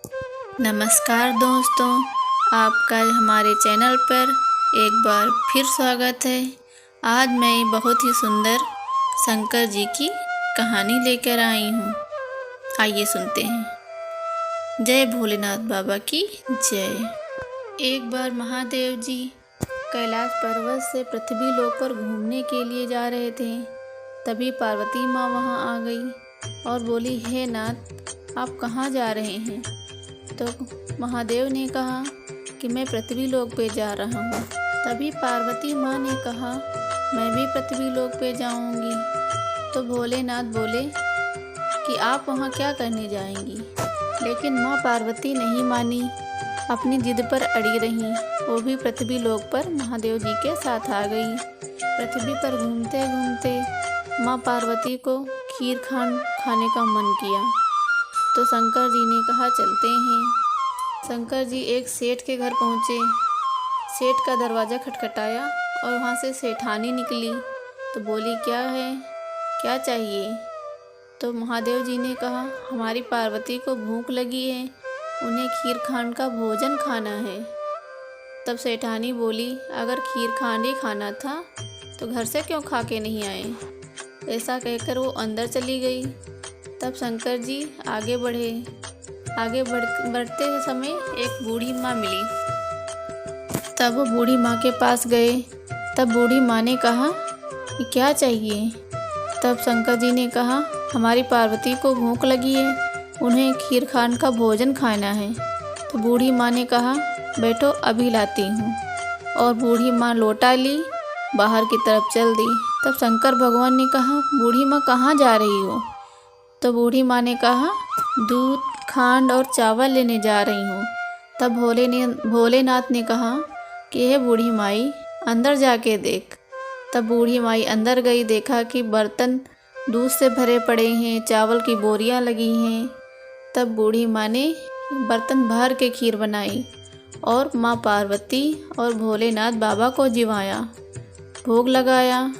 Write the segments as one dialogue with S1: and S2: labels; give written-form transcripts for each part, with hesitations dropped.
S1: नमस्कार दोस्तों, आपका हमारे चैनल पर एक बार फिर स्वागत है। आज मैं बहुत ही सुंदर शंकर जी की कहानी लेकर आई हूँ। आइए सुनते हैं। जय भोलेनाथ बाबा की जय। एक बार महादेव जी कैलाश पर्वत से पृथ्वी लोक पर घूमने के लिए जा रहे थे। तभी पार्वती माँ वहाँ आ गई और बोली, हे नाथ, आप कहाँ जा रहे हैं? तो महादेव ने कहा कि मैं पृथ्वी लोक पे जा रहा हूँ। तभी पार्वती माँ ने कहा, मैं भी पृथ्वी लोक पे जाऊँगी। तो भोलेनाथ बोले कि आप वहाँ क्या करने जाएंगी? लेकिन माँ पार्वती नहीं मानी, अपनी जिद पर अड़ी रही। वो भी पृथ्वी लोक पर महादेव जी के साथ आ गई। पृथ्वी पर घूमते घूमते माँ पार्वती को खीर खाने का मन किया। तो शंकर जी ने कहा, चलते हैं। शंकर जी एक सेठ के घर पहुँचे। सेठ का दरवाज़ा खटखटाया और वहाँ से सेठानी निकली। तो बोली, क्या है, क्या चाहिए? तो महादेव जी ने कहा, हमारी पार्वती को भूख लगी है, उन्हें खीर खांड का भोजन खाना है। तब सेठानी बोली, अगर खीर खांड ही खाना था तो घर से क्यों खा के नहीं आए? ऐसा कहकर वो अंदर चली गई। तब शंकर जी आगे बढ़ते समय एक बूढ़ी माँ मिली। तब वो बूढ़ी माँ के पास गए। तब बूढ़ी माँ ने कहा कि क्या चाहिए? तब शंकर जी ने कहा, हमारी पार्वती को भूख लगी है, उन्हें खीर खांड का भोजन खाना है। तो बूढ़ी माँ ने कहा, बैठो, अभी लाती हूँ। और बूढ़ी माँ लोटा ली, बाहर की तरफ चल दी। तब शंकर भगवान ने कहा, बूढ़ी माँ कहाँ जा रही हो? तो बूढ़ी माँ ने कहा, दूध, खांड और चावल लेने जा रही हूँ। तब भोलेनाथ ने कहा कि हे बूढ़ी माई, अंदर जाके देख। तब बूढ़ी माई अंदर गई, देखा कि बर्तन दूध से भरे पड़े हैं, चावल की बोरियां लगी हैं। तब बूढ़ी माँ ने बर्तन भर के खीर बनाई और माँ पार्वती और भोलेनाथ बाबा को जिवाया, भोग लगाया।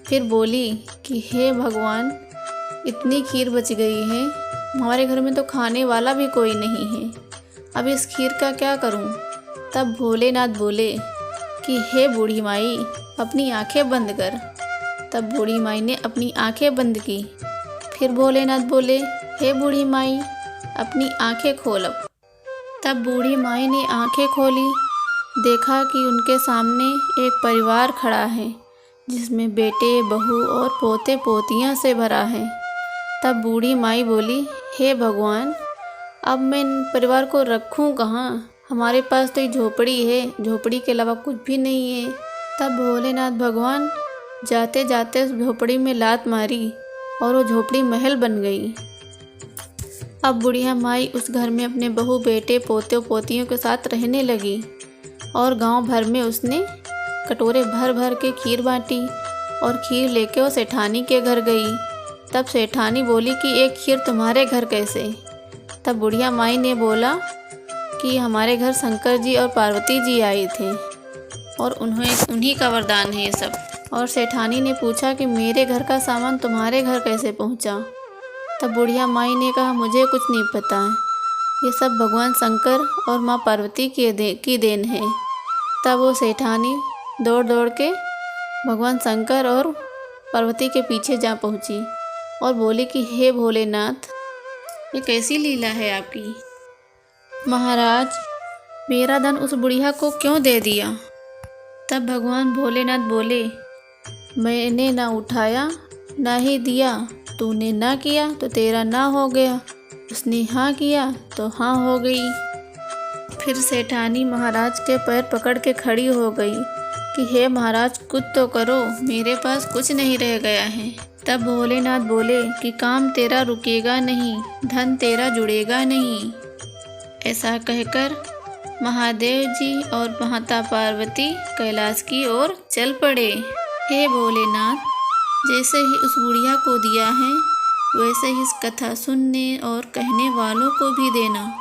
S1: फिर बोली कि हे भगवान, इतनी खीर बच गई है, हमारे घर में तो खाने वाला भी कोई नहीं है, अब इस खीर का क्या करूं? तब भोलेनाथ बोले कि हे बूढ़ी माई, अपनी आंखें बंद कर। तब बूढ़ी माई ने अपनी आंखें बंद की। फिर भोलेनाथ बोले, हे बूढ़ी माई, अपनी आंखें खोल अब। तब बूढ़ी माई ने आंखें खोली, देखा कि उनके सामने एक परिवार खड़ा है, जिसमें बेटे, बहू और पोते पोतियां से भरा है। तब बूढ़ी माई बोली, हे भगवान, अब मैं इन परिवार को रखूं कहाँ? हमारे पास तो ये झोपड़ी है, झोपड़ी के अलावा कुछ भी नहीं है। तब भोलेनाथ भगवान जाते जाते उस झोपड़ी में लात मारी और वो झोपड़ी महल बन गई। अब बुढ़िया माई उस घर में अपने बहू, बेटे, पोते पोतियों के साथ रहने लगी और गांव भर में उसने कटोरे भर भर के खीर बांटी और खीर लेके वो सेठानी के घर गई। तब सेठानी बोली कि एक खीर तुम्हारे घर कैसे? तब बुढ़िया माई ने बोला कि हमारे घर शंकर जी और पार्वती जी आए थे और उन्हीं का वरदान है ये सब। और सेठानी ने पूछा कि मेरे घर का सामान तुम्हारे घर कैसे पहुंचा? तब बुढ़िया माई ने कहा, मुझे कुछ नहीं पता है, ये सब भगवान शंकर और माँ पार्वती की देन है। तब वो सेठानी दौड़ दौड़ के भगवान शंकर और पार्वती के पीछे जा पहुंची और बोली कि हे भोलेनाथ, ये कैसी लीला है आपकी? महाराज, मेरा धन उस बुढ़िया को क्यों दे दिया? तब भगवान भोलेनाथ बोले, मैंने ना उठाया ना ही दिया, तूने ना किया तो तेरा ना हो गया, उसने हाँ किया तो हाँ हो गई। फिर सेठानी महाराज के पैर पकड़ के खड़ी हो गई कि हे महाराज, कुछ तो करो, मेरे पास कुछ नहीं रह गया है। तब भोलेनाथ बोले कि काम तेरा रुकेगा नहीं, धन तेरा जुड़ेगा नहीं। ऐसा कहकर महादेव जी और माता पार्वती कैलाश की ओर चल पड़े। हे भोलेनाथ, जैसे ही उस बुढ़िया को दिया है, वैसे ही इस कथा सुनने और कहने वालों को भी देना।